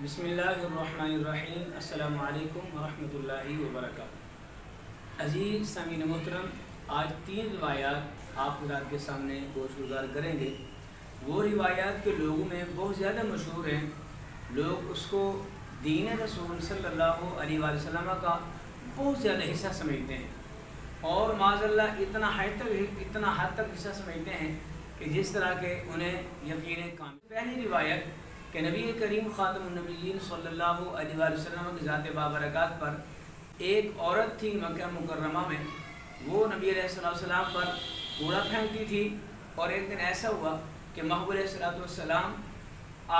بسم اللہ الرحمن الرحیم۔ السلام علیکم ورحمۃ اللہ وبرکاتہ۔ عزیز سامعین محترم، آج 3 روایات آپ حضرات کے سامنے گوش گزار کریں گے۔ وہ روایات کے لوگوں میں بہت زیادہ مشہور ہیں، لوگ اس کو دین رسول صلی اللہ علیہ وآلہ وسلم کا بہت زیادہ حصہ سمجھتے ہیں، اور معاذ اللہ اتنا حد تک حصہ سمجھتے ہیں کہ جس طرح کے انہیں یقین کامل۔ پہلی روایت کہ نبی کریم خاتم النبیین صلی اللہ علیہ وآلہ وسلم کی ذات بابرکات پر ایک عورت تھی مکہ مکرمہ میں، وہ نبی علیہ السلام پر کوڑا پھینکتی تھی، اور ایک دن ایسا ہوا کہ محبوب علیہ السلام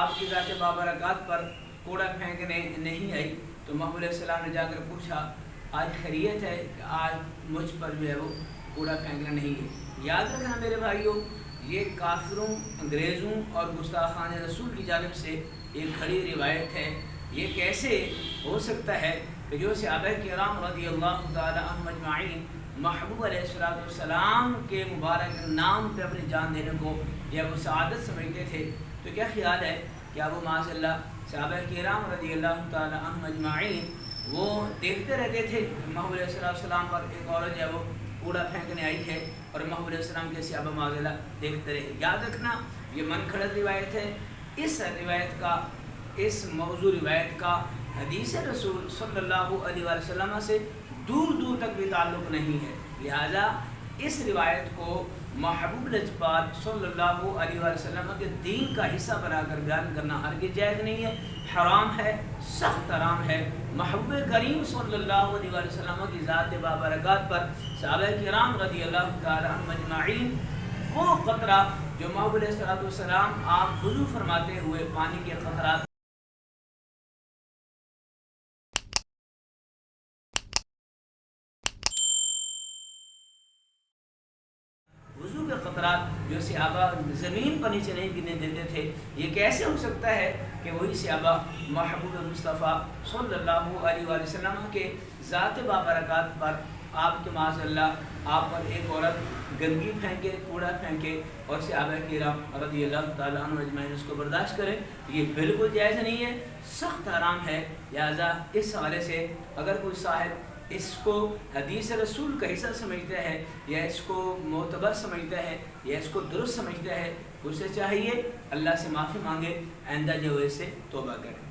آپ کی ذات بابرکات پر کوڑا پھینکنے نہیں آئی، تو محبوب علیہ السلام نے جا کر پوچھا آج خیریت ہے کہ آج مجھ پر جو ہے وہ کوڑا پھینکنا نہیں ہے۔ یاد رکھنا میرے بھائیوں، یہ کافروں، انگریزوں اور گستاخان رسول کی جانب سے ایک کھڑی روایت ہے۔ یہ کیسے ہو سکتا ہے کہ جو صحابہ کرام رضی اللہ تعالی عنہم اجمعین محبوب علیہ السلام کے مبارک نام پہ اپنی جان دینے کو یا وہ سعادت سمجھتے تھے؟ تو کیا خیال ہے کہ وہ معاذ اللہ صحابہ کرام رضی اللہ تعالی عنہم اجمعین وہ دیکھتے رہتے تھے محبوب علیہ السلام پر ایک عورت ہے وہ کوڑا پھینکنے آئی ہے، اور محبوب علیہ السلام کے صحابہ معاذ اللہ دیکھتے رہے؟ یاد رکھنا یہ من گھڑت روایت ہے۔ اس روایت کا، اس موضوع روایت کا حدیث رسول صلی اللہ علیہ وآلہ وسلم سے دور دور تک بھی تعلق نہیں ہے، لہذا اس روایت کو محبوب لجپال صلی اللہ علیہ وآلہ وسلم کے دین کا حصہ بنا کر بیان کرنا ہرگز جائز نہیں ہے، حرام ہے، سخت حرام ہے۔ محبوب کریم صلی اللہ علیہ وآلہ وسلم کی ذات بابرکات پر صحابہ کرام رضی اللہ تعالی عنہم اجمعین وہ قطرہ جو محبوب علیہ السلام آپ وضو فرماتے ہوئے پانی کے قطرات وضو کے قطرات جو صحابہ زمین پر نیچے نہیں گرنے دیتے تھے، یہ کیسے ہو سکتا ہے کہ وہی صحابہ محبوب مصطفیٰ صلی اللہ علیہ وآلہ وسلم کے ذات بابرکات پر آپ کے معاذ اللہ آپ پر ایک عورت گندگی پھینکے، کوڑا پھینکے، اور صحابہ کرام رضی اللہ تعالیٰ عنہ اجمعین اس کو برداشت کریں؟ یہ بالکل جائز نہیں ہے، سخت حرام ہے۔ لہذا اس حوالے سے اگر کوئی صاحب اس کو حدیث رسول کا حصہ سمجھتا ہے، یا اس کو معتبر سمجھتا ہے، یا اس کو درست سمجھتا ہے، اسے چاہیے اللہ سے معافی مانگے، آئندہ جو ہے اسے توبہ کرے۔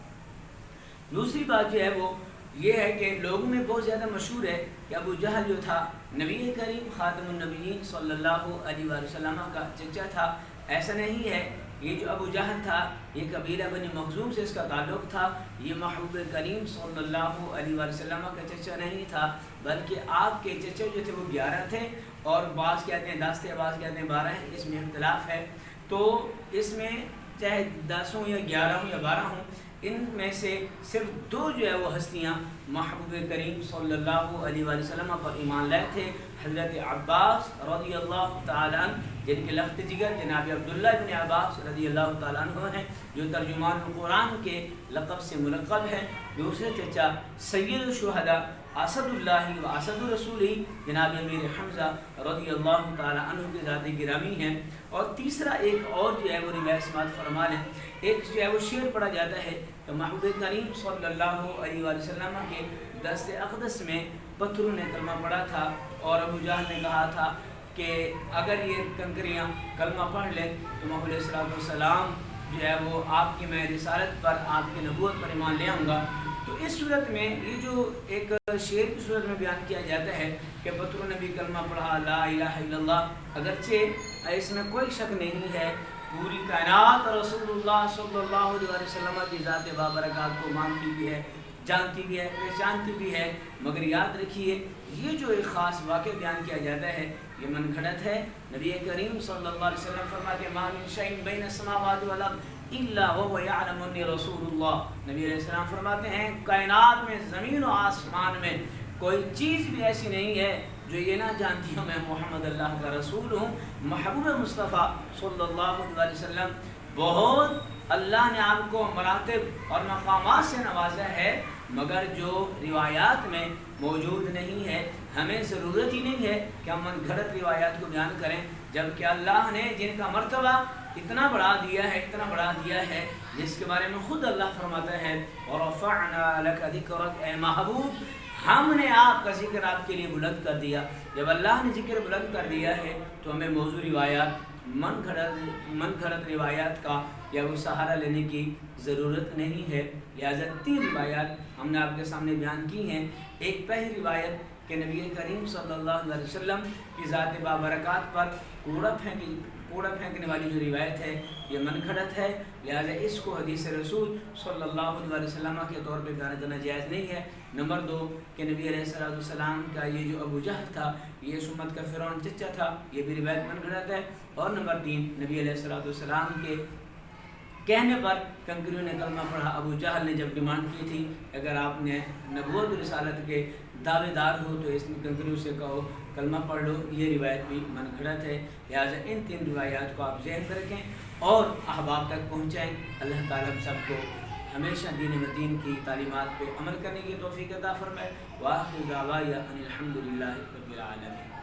دوسری بات جو ہے وہ یہ ہے کہ لوگوں میں بہت زیادہ مشہور ہے کہ ابو جہل جو تھا نبی کریم خاتم النبیین صلی اللہ علیہ وآلہ وسلم کا چچا تھا۔ ایسا نہیں ہے، یہ جو ابو جہل تھا یہ قبیلہ بنی مخزوم سے اس کا تعلق تھا، یہ محبوب کریم صلی اللہ علیہ وآلہ وسلم کا چچا نہیں تھا، بلکہ آپ کے چچا جو تھے وہ 11 تھے، اور بعض کہتے ہیں 10 تھے، بعض کہتے ہیں 12 ہیں، اس میں اختلاف ہے۔ تو اس میں چاہے 10 ہوں یا 11 ہوں یا 12 ہوں، ان میں سے صرف 2 جو ہے وہ ہستیاں محبوب کریم صلی اللہ علیہ وآلہ وسلم پر ایمان لائے تھے، حضرت عباس رضی اللہ تعالیٰ عنہ جن کے لخت جگر جناب عبداللہ بن عباس رضی اللہ تعالیٰ عنہ ہیں، جو ترجمان القرآن کے لقب سے ملقب ہیں۔ دوسرے چچا سید الشہداء اسد اللہ و اسد رسول جناب امیر حمزہ رضی اللہ تعالیٰ عنہ کے ذات گرامی ہیں۔ اور تیسرا ایک اور جو ہے وہ روایت سماعت فرما لیں، ایک جو ہے وہ شعر پڑھا جاتا ہے کہ محبوب کریم صلی اللہ علیہ وآلہ وسلم کے دست اقدس میں پتھروں نے کلمہ پڑھا تھا، اور ابو جہل نے کہا تھا کہ اگر یہ کنکریاں کلمہ پڑھ لیں تو محبوب علیہ السلام جو ہے وہ آپ کی میں رسالت پر، آپ کی نبوت پر ایمان لے آؤں گا۔ تو اس صورت میں یہ جو ایک شعر کی صورت میں بیان کیا جاتا ہے کہ پتھروں نے بھی کلمہ پڑھا لا الہ الا اللہ، اگرچہ اس میں کوئی شک نہیں ہے پوری کائنات رسول اللہ صلی اللہ علیہ وسلم کی ذات بابرکات کو مانتی بھی ہے، جانتی بھی ہے، پہچانتی بھی ہے، مگر یاد رکھیے یہ جو ایک خاص واقعہ بیان کیا جاتا ہے یہ من گھڑت ہے۔ نبی کریم صلی اللہ علیہ وسلم فرماتے ہیں ما من شیء بین السماوات والارض الا وهو يعلم انی رسول اللہ۔ نبی علیہ السلام فرماتے ہیں کائنات میں، زمین و آسمان میں کوئی چیز بھی ایسی نہیں ہے جو یہ نہ جانتی ہوں میں محمد اللہ کا رسول ہوں۔ محبوب مصطفیٰ صلی اللہ علیہ وسلم بہت اللہ نے آپ کو مراتب اور مقامات سے نوازا ہے، مگر جو روایات میں موجود نہیں ہے، ہمیں ضرورت ہی نہیں ہے کہ ہم من گھڑت روایات کو بیان کریں، جبکہ اللہ نے جن کا مرتبہ اتنا بڑھا دیا ہے جس کے بارے میں خود اللہ فرماتا ہے وَرَفَعْنَا لَكَ ذِكْرَكَ، اے محبوب ہم نے آپ کا ذکر آپ کے لیے بلند کر دیا۔ جب اللہ نے ذکر بلند کر دیا ہے تو ہمیں موضوع روایات، من گھڑت روایات کا یا وہ سہارا لینے کی ضرورت نہیں ہے۔ لہٰذا 3 روایات ہم نے آپ کے سامنے بیان کی ہیں۔ ایک پہلی روایت کہ نبی کریم صلی اللہ علیہ وسلم کی ذات بابرکات پر کوڑا پھینکنے والی جو روایت ہے یہ من گھڑت ہے، لہٰذا اس کو حدیث رسول صلی اللہ علیہ وسلم کے طور پہ بیان کرنا جائز نہیں ہے۔ نمبر 2 کہ نبی علیہ السلام کا یہ جو ابو جہل تھا یہ اس امت کا فرعون چچا تھا، یہ بھی روایت من گھڑت ہے۔ اور نمبر 3 نبی علیہ السلام کے کہنے پر کنکریوں نے کلمہ پڑھا۔ ابو جہل نے جب ڈیمانڈ کی تھی اگر آپ نے نبوت و رسالت کے دعوے دار ہو تو اس کنکریوں سے کہو کلمہ پڑھ لو، یہ روایت بھی من گھڑت ہے۔ لہٰذا ان 3 روایات کو آپ ذہن میں رکھیں اور احباب تک پہنچائیں۔ اللہ تعالیٰ ہم سب کو ہمیشہ دین متین کی تعلیمات پہ عمل کرنے کی توفیق عطا فرمائے۔ وآخر دعوانا ان الحمد للہ رب العالمین۔